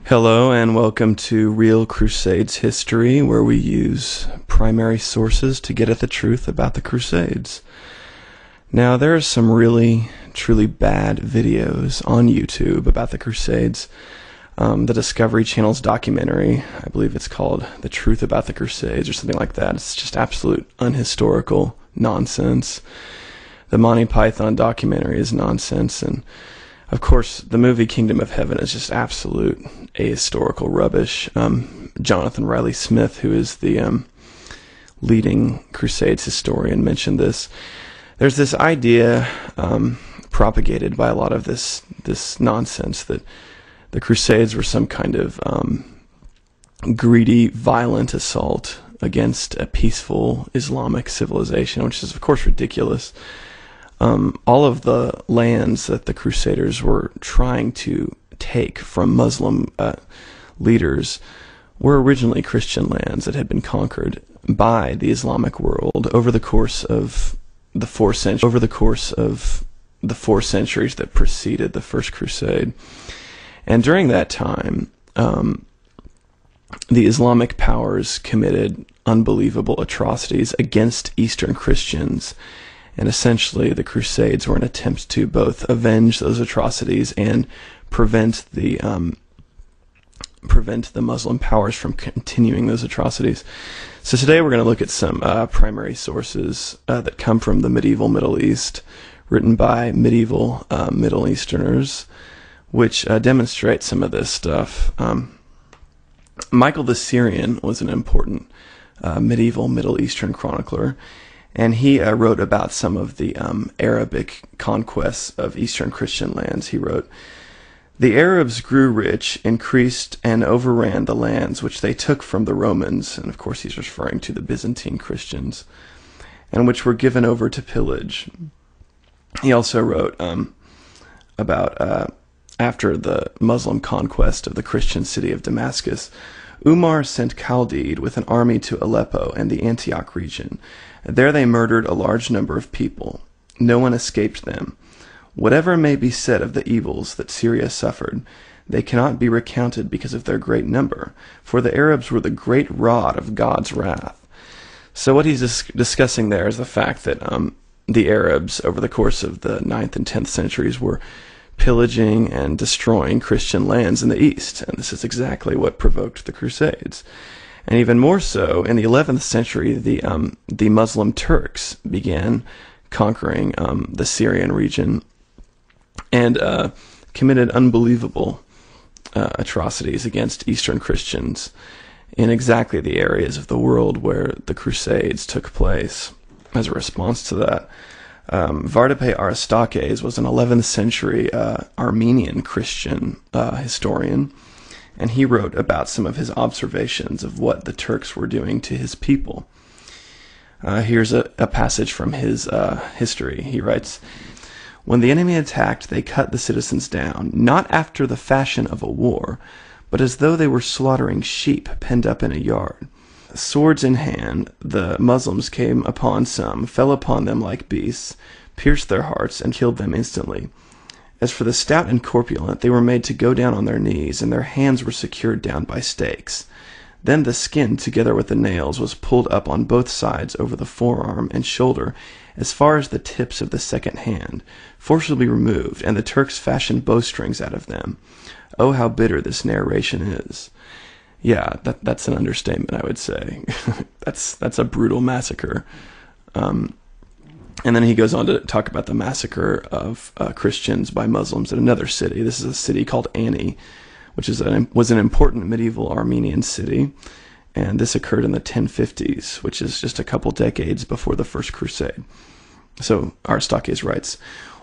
Hello and welcome to Real Crusades History, where we use primary sources to get at the truth about the Crusades. Now, there are some really, truly bad videos on YouTube about the Crusades. The Discovery Channel's documentary, I believe it's called The Truth About the Crusades or something like that. It's just absolute unhistorical nonsense. The Monty Python documentary is nonsense, and of course, the movie Kingdom of Heaven is just absolute ahistorical rubbish. Jonathan Riley Smith, who is the leading Crusades historian, mentioned this. There's this idea propagated by a lot of this nonsense that the Crusades were some kind of greedy, violent assault against a peaceful Islamic civilization, which is, of course, ridiculous. All of the lands that the Crusaders were trying to take from Muslim leaders were originally Christian lands that had been conquered by the Islamic world over the course of the 4 centuries that preceded the First Crusade. And during that time, the Islamic powers committed unbelievable atrocities against Eastern Christians. And essentially, the Crusades were an attempt to both avenge those atrocities and prevent the Muslim powers from continuing those atrocities. So today we're going to look at some primary sources that come from the medieval Middle East, written by medieval Middle Easterners, which demonstrate some of this stuff. Michael the Syrian was an important medieval Middle Eastern chronicler, and he wrote about some of the Arabic conquests of Eastern Christian lands. He wrote, "The Arabs grew rich, increased, and overran the lands which they took from the Romans," and of course he's referring to the Byzantine Christians, "and which were given over to pillage." He also wrote about after the Muslim conquest of the Christian city of Damascus, Umar sent Khalid with an army to Aleppo and the Antioch region. There they murdered a large number of people. No one escaped them. Whatever may be said of the evils that Syria suffered, they cannot be recounted because of their great number, for the Arabs were the great rod of God's wrath. So what he's discussing there is the fact that the Arabs, over the course of the 9th and 10th centuries, were pillaging and destroying Christian lands in the East, and this is exactly what provoked the Crusades. And even more so, in the 11th century, the Muslim Turks began conquering the Syrian region and committed unbelievable atrocities against Eastern Christians in exactly the areas of the world where the Crusades took place. As a response to that, Vardape Aristakes was an 11th century Armenian Christian historian, and he wrote about some of his observations of what the Turks were doing to his people. Here's a passage from his history. He writes, "When the enemy attacked, they cut the citizens down, not after the fashion of a war, but as though they were slaughtering sheep penned up in a yard. Swords in hand, the Muslims came upon some, fell upon them like beasts, pierced their hearts, and killed them instantly. As for the stout and corpulent, they were made to go down on their knees, and their hands were secured down by stakes. Then the skin, together with the nails, was pulled up on both sides over the forearm and shoulder, as far as the tips of the second hand, forcibly removed, and the Turks fashioned bowstrings out of them. Oh, how bitter this narration is." Yeah, that's an understatement, I would say. That's a brutal massacre. And then he goes on to talk about the massacre of Christians by Muslims in another city. This is a city called Ani, which was an important medieval Armenian city, and this occurred in the 1050s, which is just a couple decades before the First Crusade. So Aristakes writes,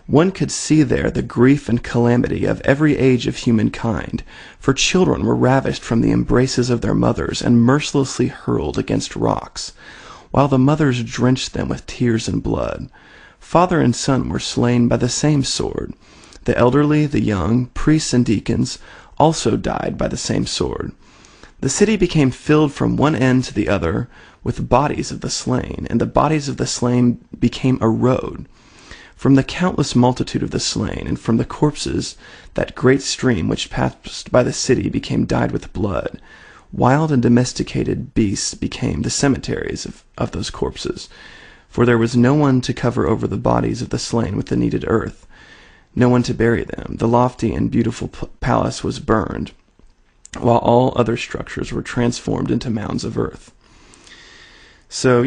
"One could see there the grief and calamity of every age of humankind, for children were ravished from the embraces of their mothers and mercilessly hurled against rocks, while the mothers drenched them with tears and blood. Father and son were slain by the same sword. The elderly, the young, priests and deacons also died by the same sword. The city became filled from one end to the other with bodies of the slain, and the bodies of the slain became a road. From the countless multitude of the slain, and from the corpses, that great stream which passed by the city became dyed with blood. Wild and domesticated beasts became the cemeteries of those corpses, for there was no one to cover over the bodies of the slain with the needed earth, no one to bury them. The lofty and beautiful palace was burned, while all other structures were transformed into mounds of earth. So,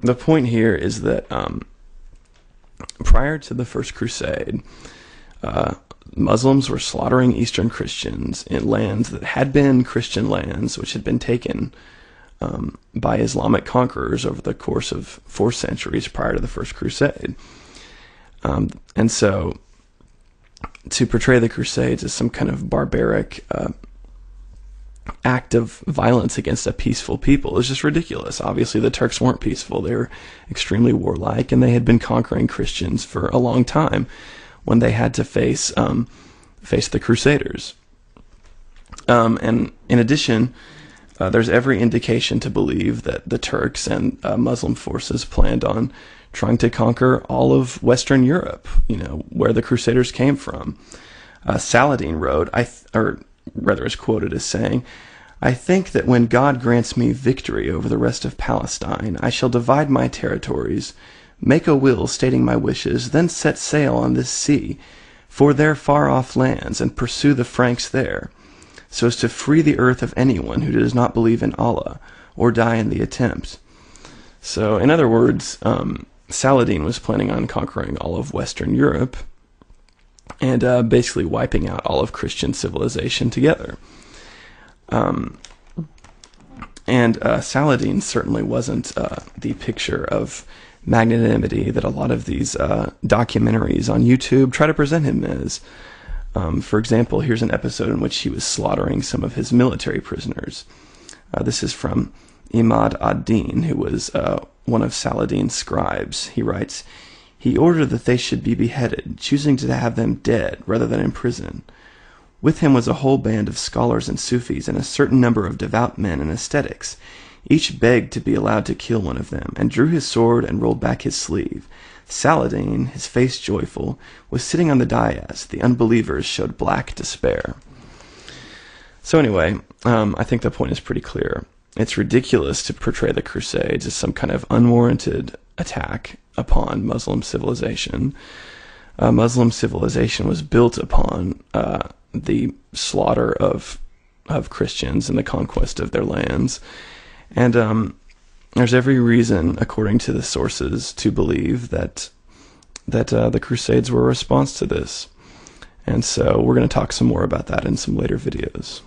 the point here is that prior to the First Crusade, Muslims were slaughtering Eastern Christians in lands that had been Christian lands, which had been taken by Islamic conquerors over the course of 4 centuries prior to the First Crusade. And so, to portray the Crusades as some kind of barbaric act of violence against a peaceful people is just ridiculous. Obviously, the Turks weren't peaceful. They were extremely warlike, and they had been conquering Christians for a long time when they had to face the Crusaders. And in addition, there's every indication to believe that the Turks and Muslim forces planned on trying to conquer all of Western Europe, where the Crusaders came from. Saladin wrote, or rather is quoted as saying, "I think that when God grants me victory over the rest of Palestine, I shall divide my territories, make a will stating my wishes, then set sail on this sea for their far-off lands, and pursue the Franks there, so as to free the earth of anyone who does not believe in Allah, or die in the attempt." So, in other words, Saladin was planning on conquering all of Western Europe, and basically wiping out all of Christian civilization together. Saladin certainly wasn't the picture of magnanimity that a lot of these documentaries on YouTube try to present him as. For example, here's an episode in which he was slaughtering some of his military prisoners. This is from Imad ad-Din, who was one of Saladin's scribes. He writes, "He ordered that they should be beheaded, choosing to have them dead rather than in prison. With him was a whole band of scholars and Sufis, and a certain number of devout men and ascetics. Each begged to be allowed to kill one of them, and drew his sword and rolled back his sleeve. Saladin, his face joyful, was sitting on the dais. The unbelievers showed black despair." So anyway, I think the point is pretty clear. It's ridiculous to portray the Crusades as some kind of unwarranted attack upon Muslim civilization. Muslim civilization was built upon the slaughter of Christians and the conquest of their lands. And there's every reason, according to the sources, to believe that the Crusades were a response to this. And so we're going to talk some more about that in some later videos.